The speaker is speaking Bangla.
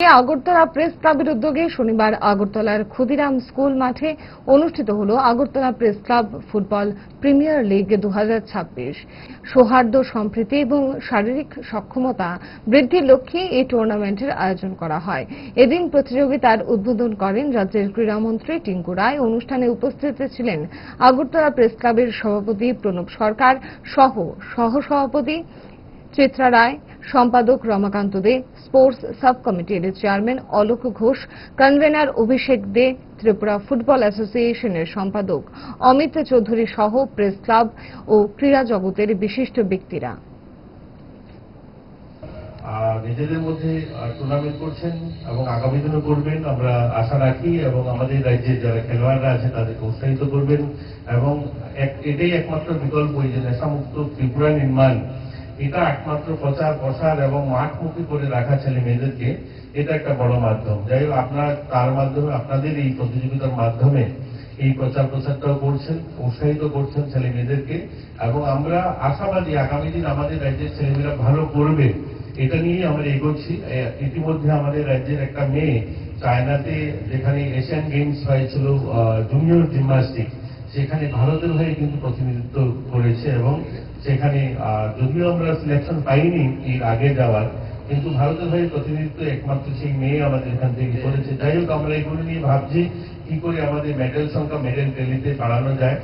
আগরতলা প্রেস ক্লাবের উদ্যোগে শনিবার আগরতলার ক্ষুদিরাম স্কুল মাঠে অনুষ্ঠিত হল Agartala press club football premier league 2026। সৌহার্দ্য, সম্প্রীতি এবং শারীরিক সক্ষমতা বৃদ্ধির লক্ষ্যে এই টুর্নামেন্টের আয়োজন করা হয়। এদিন প্রতিযোগিতার উদ্বোধন করেন রাজ্যের ক্রীড়ামন্ত্রী টিঙ্কু রায়। অনুষ্ঠানে উপস্থিত ছিলেন আগরতলা প্রেস ক্লাবের সভাপতি প্রণব সরকার সহ সহসভাপতি চিত্রা রায়, সম্পাদক রমাকান্ত দে, স্পোর্টস সাব কমিটির চেয়ারম্যান অলোক ঘোষ, কনভেনার অভিষেক দে, ত্রিপুরা ফুটবল অ্যাসোসিয়েশনের সম্পাদক অমিত চৌধুরী সহ প্রেস ক্লাব ও ক্রীড়া জগতের বিশিষ্ট ব্যক্তিরা। নিজেদের মধ্যে টুর্নামেন্ট করছেন এবং আগামী দিনও করবেন আমরা আশা রাখি, এবং আমাদের রাজ্যের যারা খেলোয়াড়রা আছে তাদেরকে উৎসাহিত করবেন। এবং এটাই একমাত্র বিকল্প, যে নেশামুক্ত ত্রিপুরা নির্মাণ, এটা একমাত্র প্রচার প্রসার এবং মাঠমুখী করে রাখা ছেলে মেয়েদেরকে, এটা একটা বড় মাধ্যম। যাই হোক, আপনারা তার মাধ্যমে, আপনাদের এই প্রতিযোগিতার মাধ্যমে এই প্রচার প্রসারটাও করছেন, উৎসাহিত করছেন ছেলে মেয়েদেরকে, এবং আমরা আশাবাদী আগামী দিন আমাদের রাজ্যের ছেলেমেয়েরা ভালো করবে, এটা নিয়ে আমরা এগোচ্ছি। ইতিমধ্যে আমাদের রাজ্যের একটা মেয়ে চায়নাতে, যেখানে এশিয়ান গেমস হয়েছিল জুনিয়র জিমন্যাস্টিক, সেখানে ভারতের হয়ে কিন্তু প্রতিনিধিত্ব করেছে, এবং সেখানে যদিও আমরা সিলেকশন পাইনি এর আগে যাওয়ার, কিন্তু ভারতের হয়ে প্রতিনিধিত্ব একমাত্র সেই মেয়ে আমাদের এখান থেকে করেছে। যাই হোক, আমরা এগুলো নিয়ে ভাবছি কি করে আমাদের মেডেল সংখ্যা, মেডেল র্যালিতে বাড়ানো যায়।